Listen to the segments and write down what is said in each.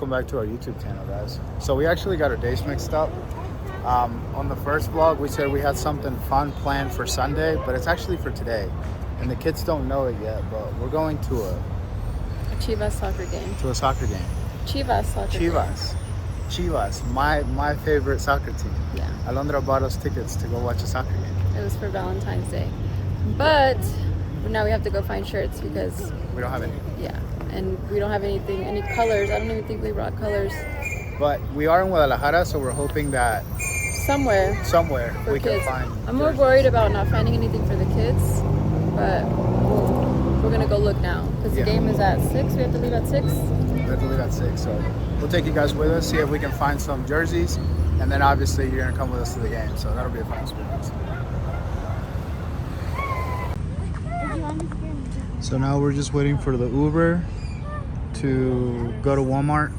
Welcome back to our YouTube channel, guys. So we actually got our days mixed up. On the first vlog, we said we had something fun planned for Sunday, but it's actually for today. And the kids don't know it yet, but we're going to a Chivas soccer game. To a soccer game. Chivas soccer game. Chivas, my favorite soccer team. Yeah. Alondra bought us tickets to go watch a soccer game. It was for Valentine's Day. But now we have to go find shirts because We don't have any. yeah. And we don't have any colors. I don't even think we brought colors. But we are in Guadalajara, so we're hoping that Somewhere for we kids. can find. I'm more worried about not finding anything for the kids, but we're gonna go look now because the game is at 6. We have to leave at 6. We have to leave at 6, so we'll take you guys with us, see if we can find some jerseys, and then obviously you're gonna come with us to the game, so that'll be a fun experience. So now we're just waiting for the Uber to go to Walmart,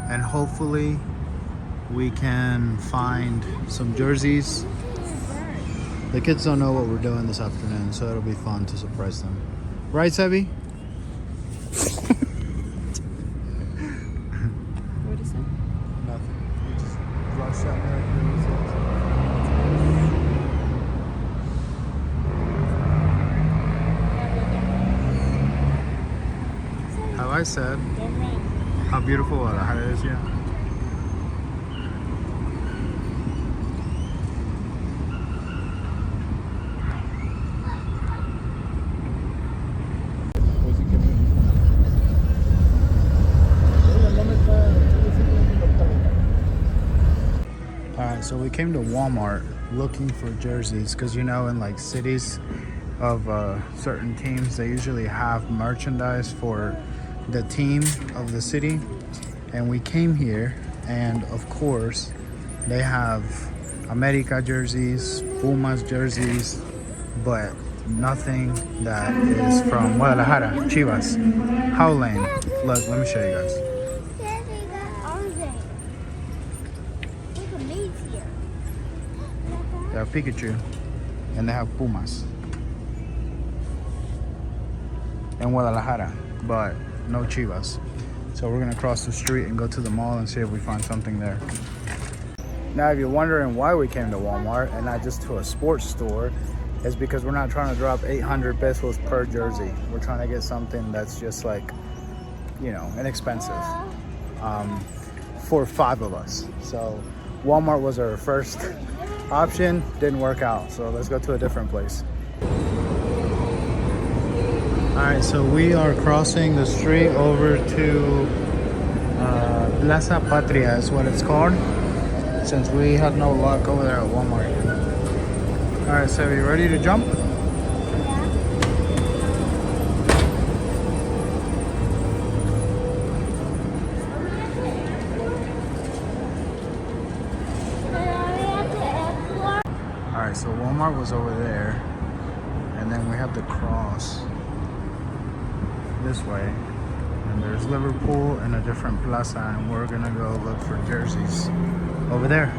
and hopefully we can find some jerseys. The kids don't know what we're doing this afternoon, so it'll be fun to surprise them. Right, Sebi? What is it? Nothing. We just rushed out there. Have I said how beautiful Guadalajara is yet? Alright, so we came to Walmart looking for jerseys because in like cities of certain teams, they usually have merchandise for the team of the city, and we came here, and of course they have America jerseys, Pumas jerseys, but nothing that is from Guadalajara, Chivas. How lame. Look, let me show you guys. They have Pikachu and they have Pumas in Guadalajara, but no Chivas. So we're gonna cross the street and go to the mall and see if we find something there. Now, if you're wondering why we came to Walmart and not just to a sports store, it's because we're not trying to drop 800 pesos per jersey. We're trying to get something that's just like, inexpensive for 5 of us. So Walmart was our first option, didn't work out. So let's go to a different place. All right, so we are crossing the street over to Plaza Patria is what it's called, since we had no luck over there at Walmart. All right, so are you ready to jump? All right, so Walmart was over there, and then we have to cross this way, and there's Liverpool and a different plaza, and we're gonna go look for jerseys over there.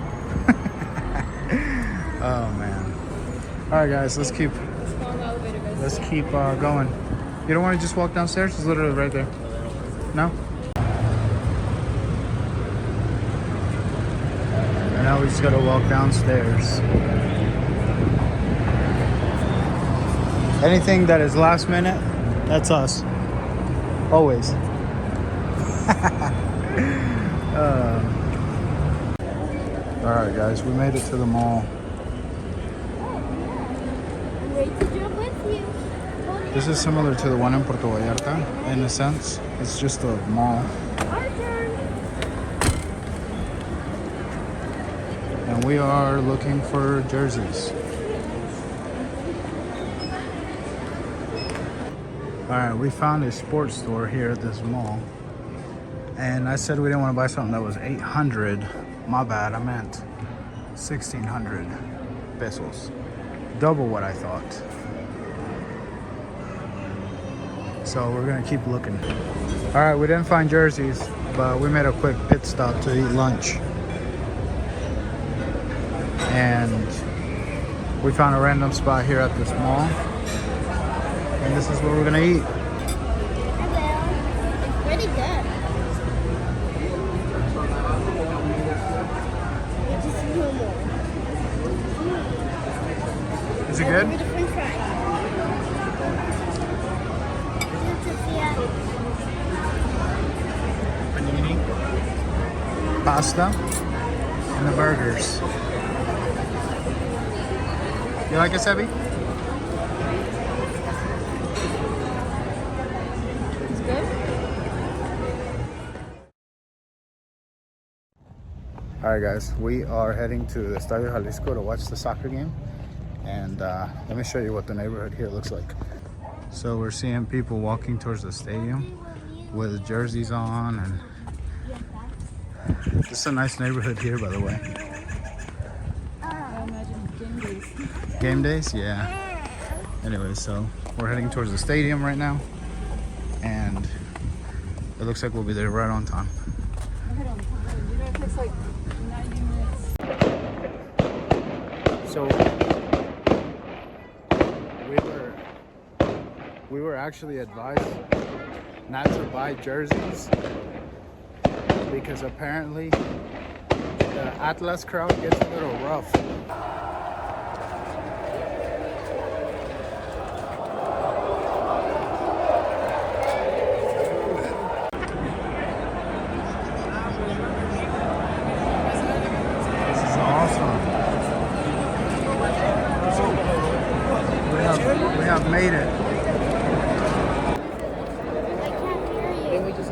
Oh man. All right guys, let's keep going. You don't want to just walk downstairs? It's literally right there. No? And now we just gotta walk downstairs. Anything that is last minute, that's us. Always. Alright guys, we made it to the mall. This is similar to the one in Puerto Vallarta in a sense. It's just a mall. And we are looking for jerseys. Alright, we found a sports store here at this mall. And I said we didn't want to buy something that was 800. My bad, I meant 1,600 pesos. Double what I thought. So we're gonna keep looking. Alright, we didn't find jerseys, but we made a quick pit stop to eat lunch. And we found a random spot here at this mall. And this is what we're gonna eat. It's pretty good. Is it good? Panini, pasta, and the burgers. You like it, Sebi? It's good. All right, guys, we are heading to the Estadio Jalisco to watch the soccer game. And let me show you what the neighborhood here looks like. So we're seeing people walking towards the stadium with jerseys on, and it's a nice neighborhood here, by the way. I imagine game days. Game days, yeah. Anyway, so we're heading towards the stadium right now, and it looks like we'll be there right on time. You know, it takes like 90 minutes. So we were actually advised not to buy jerseys because apparently the Atlas crowd gets a little rough. This is awesome. We have made it.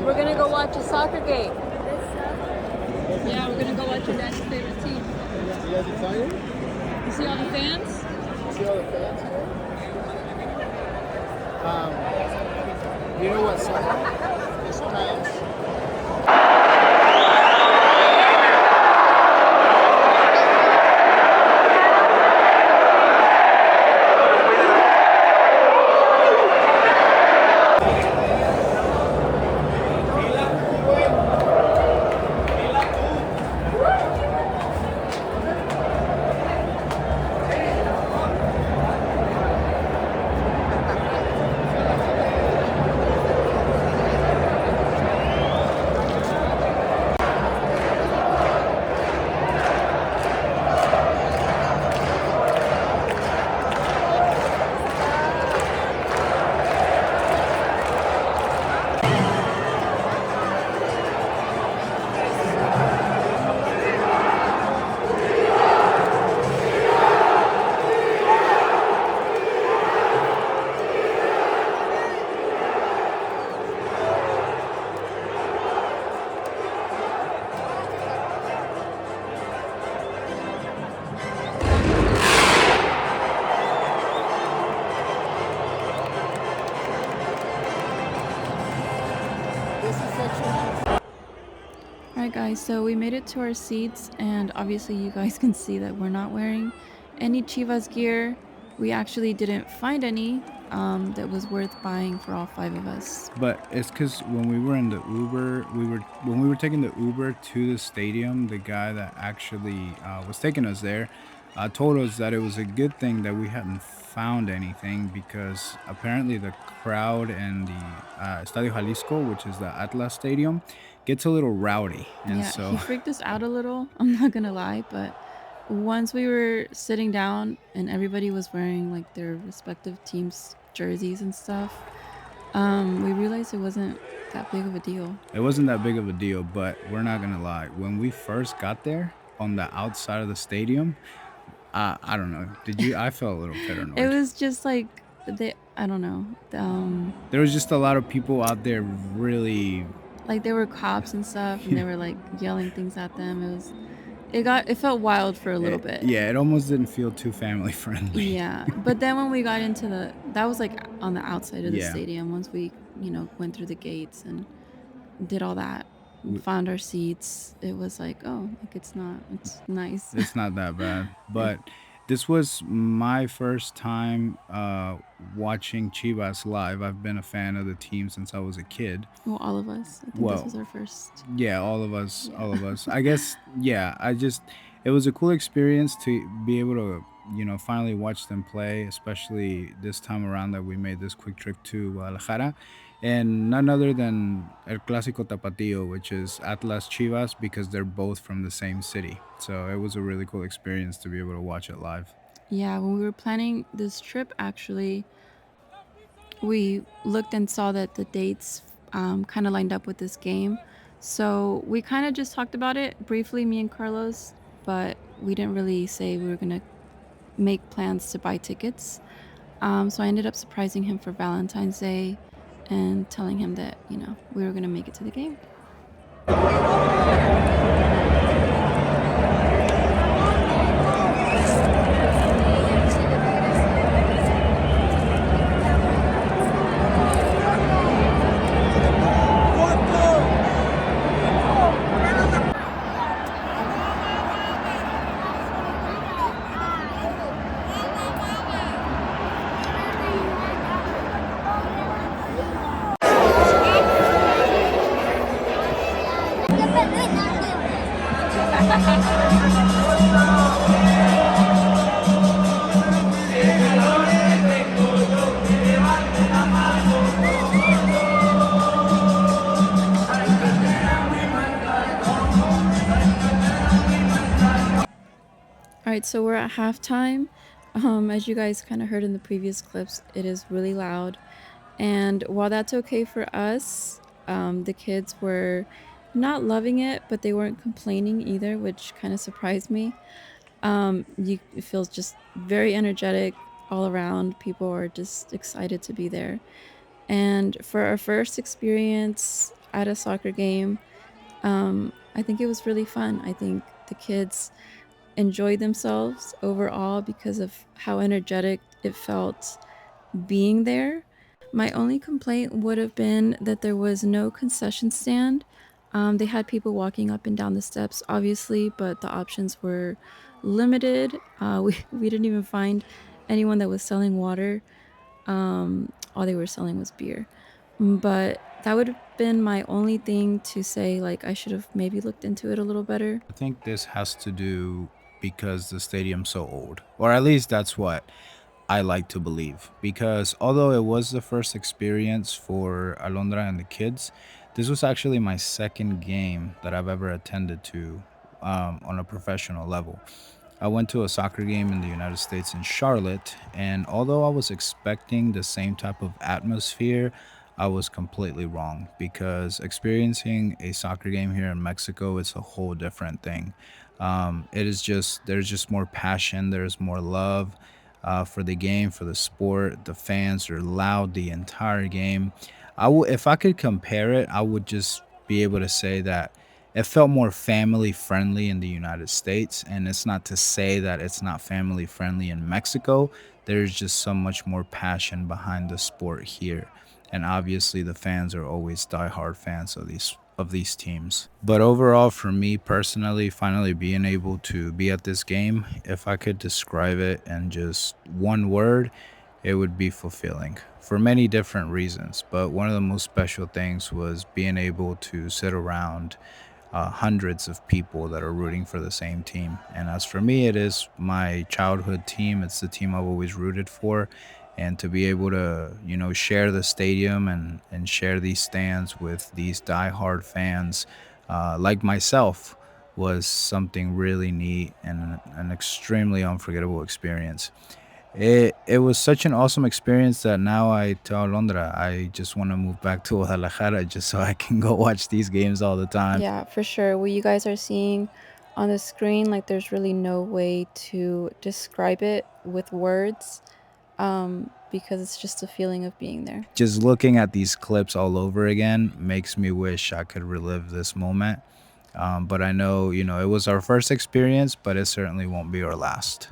We're gonna go watch a soccer game. Yeah, we're gonna go watch your dad's favorite team. You guys excited? You see all the fans? See all the fans here? You know what song? It's chants. Alright guys, so we made it to our seats, and obviously you guys can see that we're not wearing any Chivas gear. We actually didn't find any that was worth buying for all 5 of us. But it's because when we were in the Uber, when we were taking the Uber to the stadium, the guy that actually was taking us there told us that it was a good thing that we hadn't found anything, because apparently the crowd in the Estadio Jalisco, which is the Atlas Stadium, gets a little rowdy, and Yeah, so he freaked us out a little, I'm not gonna lie, but once we were sitting down and everybody was wearing like their respective teams' jerseys and stuff, we realized it wasn't that big of a deal. it wasn't that big of a deal. But we're not gonna lie, when we first got there on the outside of the stadium, I don't know. Did you? I felt a little It paranoid. was just like I don't know. There was just a lot of people out there, really. Like there were cops and stuff, and they were like yelling things at them. It felt wild for a little bit. Yeah, it almost didn't feel too family friendly. Yeah, but then when we got into that was like on the outside of the Yeah. stadium. Once we, went through the gates and did all that, We- found our seats, it was like, oh, like it's nice. It's not that bad. But this was my first time watching Chivas live. I've been a fan of the team since I was a kid. Well, all of us. I think Well, this was our first. Yeah, all of us, Yeah. all of us. I guess, yeah, it was a cool experience to be able to, finally watch them play, especially this time around that we made this quick trip to Guadalajara. And none other than El Clásico Tapatío, which is Atlas Chivas, because they're both from the same city. So it was a really cool experience to be able to watch it live. Yeah, when we were planning this trip, actually, we looked and saw that the dates kind of lined up with this game. So we kind of just talked about it briefly, me and Carlos, but we didn't really say we were going to make plans to buy tickets. So I ended up surprising him for Valentine's Day and telling him that, we were going to make it to the game. All right, so we're at halftime. As you guys kind of heard in the previous clips, it is really loud. And while that's okay for us, the kids were not loving it, but they weren't complaining either, which kind of surprised me. It feels just very energetic all around. People are just excited to be there. And for our first experience at a soccer game, I think it was really fun. I think the kids enjoyed themselves overall because of how energetic it felt being there. My only complaint would have been that there was no concession stand. They had people walking up and down the steps, obviously, but the options were limited. We didn't even find anyone that was selling water. All they were selling was beer. But that would have been my only thing to say, like, I should have maybe looked into it a little better. I think this has to do because the stadium's so old, or at least that's what I like to believe. Because although it was the first experience for Alondra and the kids, this was actually my second game that I've ever attended to on a professional level. I went to a soccer game in the United States in Charlotte, and although I was expecting the same type of atmosphere, I was completely wrong because experiencing a soccer game here in Mexico is a whole different thing. It is just, there's just more passion, there's more love for the game, for the sport. The fans are loud the entire game. If I could compare it, I would just be able to say that it felt more family friendly in the United States. And it's not to say that it's not family friendly in Mexico. There's just so much more passion behind the sport here. And obviously the fans are always diehard fans of these teams. But overall, for me personally, finally being able to be at this game, if I could describe it in just one word, it would be fulfilling for many different reasons. But one of the most special things was being able to sit around hundreds of people that are rooting for the same team. And as for me, it is my childhood team. It's the team I've always rooted for. And to be able to, share the stadium and share these stands with these diehard fans like myself was something really neat and an extremely unforgettable experience. It was such an awesome experience that now I tell Londra I just want to move back to Guadalajara just so I can go watch these games all the time. Yeah, for sure. What you guys are seeing on the screen, like, there's really no way to describe it with words, because it's just a feeling of being there. Just looking at these clips all over again makes me wish I could relive this moment. But I know, it was our first experience, but it certainly won't be our last.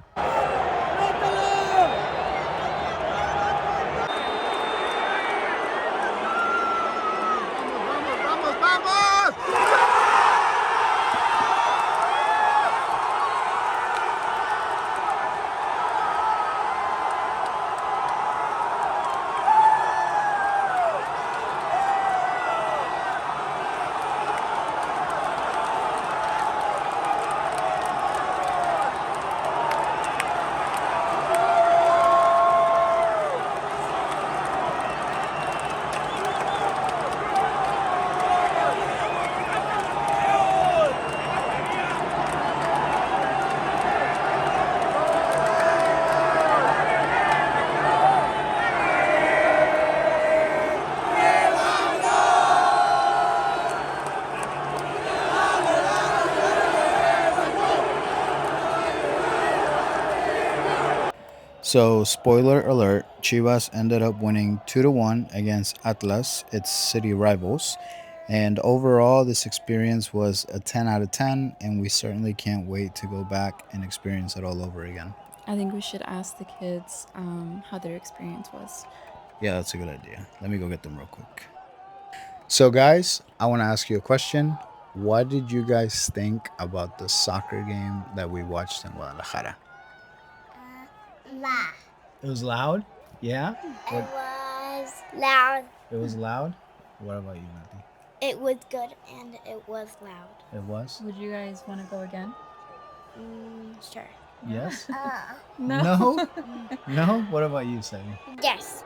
So, spoiler alert, Chivas ended up winning 2-1 against Atlas, its city rivals. And overall, this experience was a 10 out of 10, and we certainly can't wait to go back and experience it all over again. I think we should ask the kids how their experience was. Yeah, that's a good idea. Let me go get them real quick. So, guys, I want to ask you a question. What did you guys think about the soccer game that we watched in Guadalajara? Loud. It was loud? Yeah? It was loud. It was loud? What about you, Nati? It was good and it was loud. It was? Would you guys want to go again? Sure. Yes? No. No? No? What about you, Sammy? Yes.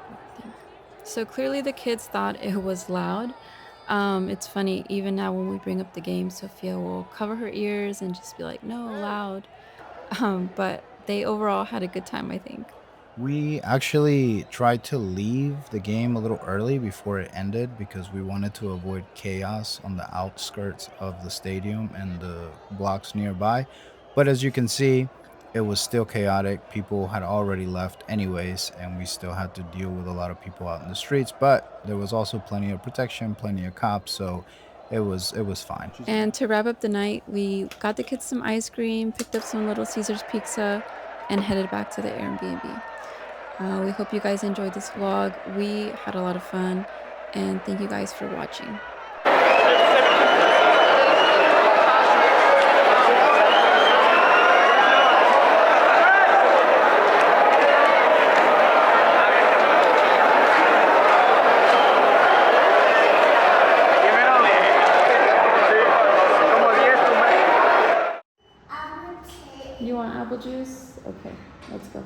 So clearly the kids thought it was loud. It's funny, even now when we bring up the game, Sophia will cover her ears and just be like, no, loud. But they overall had a good time, I think. We actually tried to leave the game a little early before it ended because we wanted to avoid chaos on the outskirts of the stadium and the blocks nearby. But as you can see, it was still chaotic. People had already left anyways, and we still had to deal with a lot of people out in the streets, but there was also plenty of protection, plenty of cops, so it was fine. And to wrap up the night, we got the kids some ice cream, picked up some Little Caesars pizza, and headed back to the Airbnb. We hope you guys enjoyed this vlog. We had a lot of fun, and thank you guys for watching. You want apple juice? Okay, let's go.